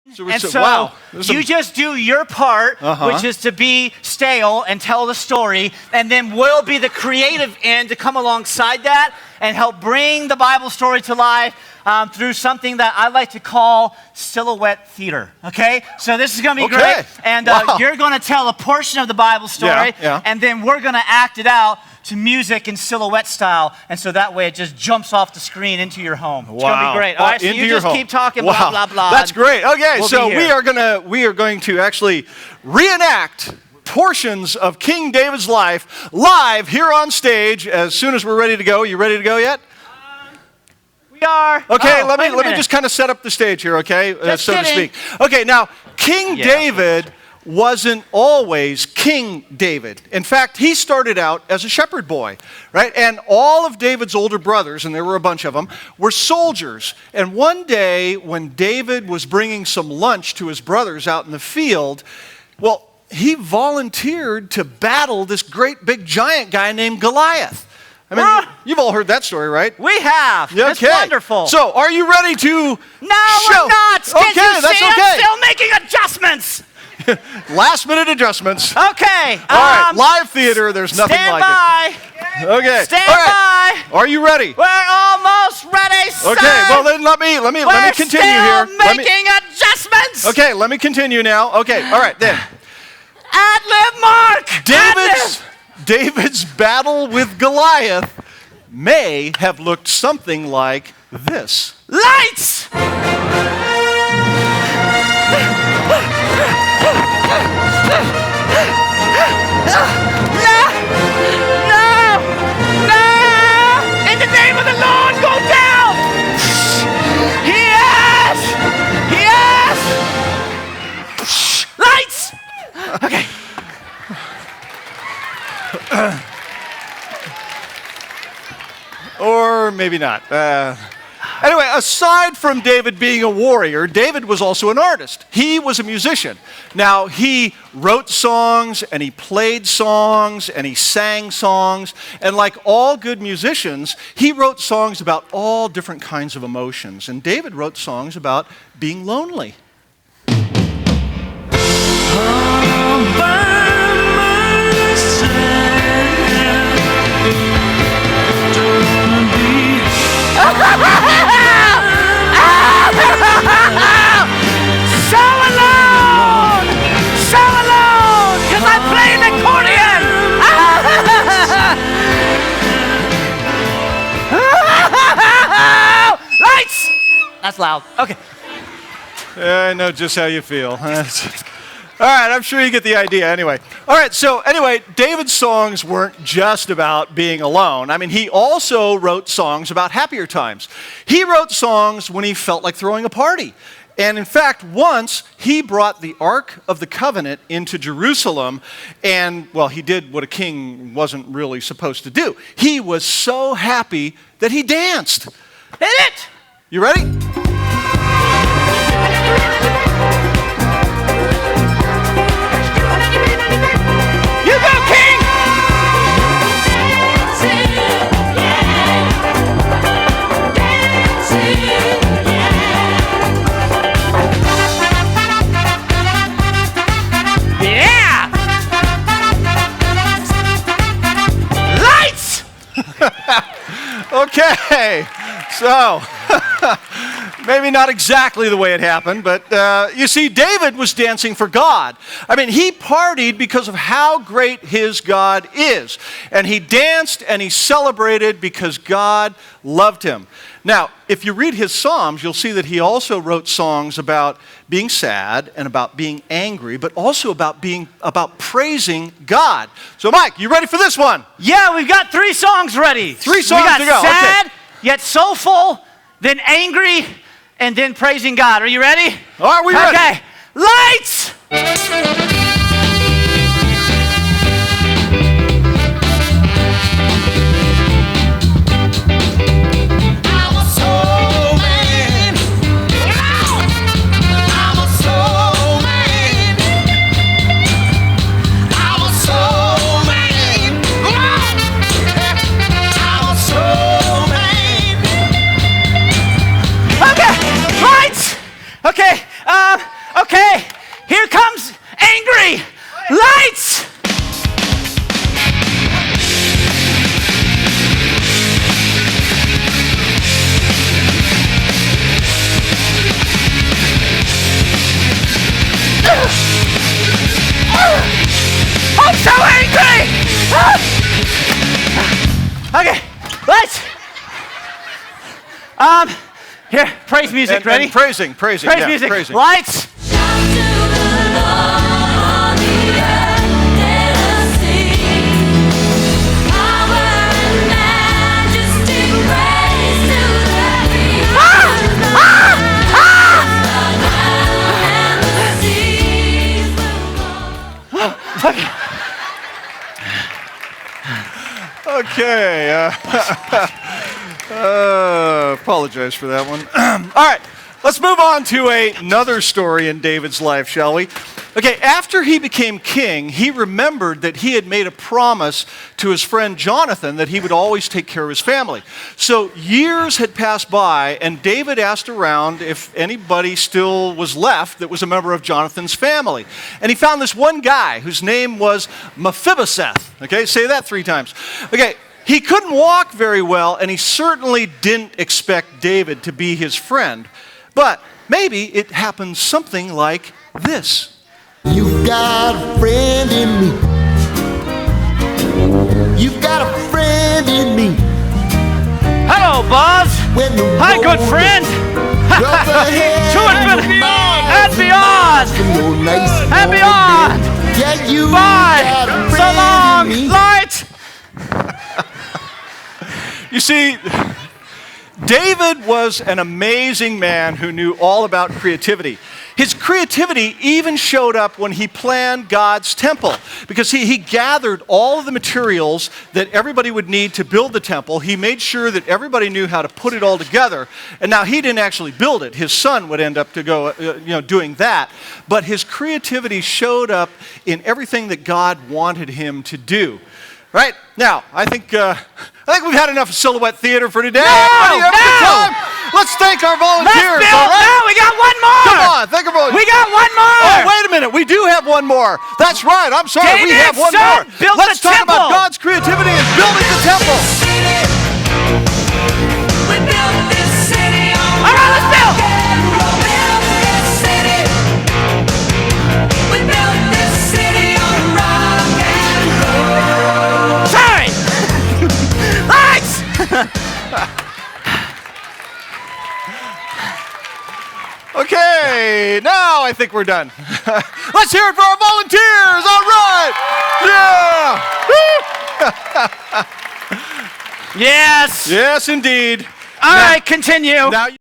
And so you just do your part, which is to be stale and tell the story, and then we'll be the creative end to come alongside that and help bring the Bible story to life through something that I like to call silhouette theater, okay? So this is going to be great, and you're going to tell a portion of the Bible story, and then we're going to act it out to music in silhouette style, and so that way it just jumps off the screen into your home. It's going to be great. All right, so you just keep talking, blah, blah, blah. That's great. Okay, so we are going to actually reenact portions of King David's life live here on stage as soon as we're ready to go. You ready to go yet? We are. Okay, let me just kind of set up the stage here, okay, so to speak. Okay, now, King David wasn't always King David. In fact, he started out as a shepherd boy, right? And all of David's older brothers, and there were a bunch of them, were soldiers. And one day, when David was bringing some lunch to his brothers out in the field, well, he volunteered to battle this great big giant guy named Goliath. I mean, you've all heard that story, right? We have. Okay. It's wonderful. So, are you ready to No, we're not. Okay, that's okay. I'm still making adjustments. Last minute adjustments. Okay. All right, live theater, there's nothing like it. Okay. Stand by. Are you ready? We're almost ready, son. Okay, well then let me continue here. We're still making adjustments. Okay, let me continue now. Okay, all right, then. Ad-lib, Mark. David's battle with Goliath may have looked something like this. Lights! In the name of the Lord, go down! Yes! Lights! Okay. Or maybe not. Anyway, aside from David being a warrior, David was also an artist. He was a musician. Now, he wrote songs, and he played songs, and he sang songs. And like all good musicians, he wrote songs about all different kinds of emotions. And David wrote songs about being lonely. So alone, because I play an accordion. Lights! That's loud. Okay. I know just how you feel. All right, I'm sure you get the idea anyway. All right, so anyway, David's songs weren't just about being alone. I mean, he also wrote songs about happier times. He wrote songs when he felt like throwing a party. And in fact, once he brought the Ark of the Covenant into Jerusalem, and, well, he did what a king wasn't really supposed to do. He was so happy that he danced. Hit it! You ready? You go, King! Yeah! Lights! Okay, so maybe not exactly the way it happened, but you see, David was dancing for God. I mean, he partied because of how great his God is. And he danced and he celebrated because God loved him. Now, if you read his Psalms, you'll see that he also wrote songs about being sad and about being angry, but also about praising God. So, Mike, you ready for this one? Yeah, we've got 3 songs ready. 3 songs to go. We got sad, yet soulful, then angry, and then praising God. Are you ready? Are we ready? Okay. Lights! Okay, Okay, let's. Here, praise music. Ready? And praising. Praise yeah, music. Praising. Lights. Okay. Apologize for that one. All right. Let's move on to another story in David's life, shall we? Okay, after he became king, he remembered that he had made a promise to his friend Jonathan that he would always take care of his family. So years had passed by, and David asked around if anybody still was left that was a member of Jonathan's family. And he found this one guy whose name was Mephibosheth. Okay, say that 3 times. Okay, he couldn't walk very well, and he certainly didn't expect David to be his friend. But maybe it happened something like this. You've got a friend in me. You've got a friend in me. Hello, Buzz. Hi, good friend. To infinity and beyond. And beyond. Yeah, you Bye. got a So long. friend in me. Lights. You see, David was an amazing man who knew all about creativity. His creativity even showed up when he planned God's temple, because he gathered all of the materials that everybody would need to build the temple. He made sure that everybody knew how to put it all together. And now he didn't actually build it. His son would end up doing that. But his creativity showed up in everything that God wanted him to do. Right? Now, I think we've had enough of Silhouette Theater for today. Everybody have a good time? Let's thank our volunteers. Let's build. All right? No, we got one more. Come on, thank our volunteers. We got one more. Oh, wait a minute. We do have one more. That's right. I'm sorry. We David's have one son more. built Let's the talk temple. about God's creativity in building the temple. All right, let's build. Sorry. Lights. Okay, now I think we're done. Let's hear it for our volunteers. All right. Yeah. Yes. Yes, indeed. All right, continue. Now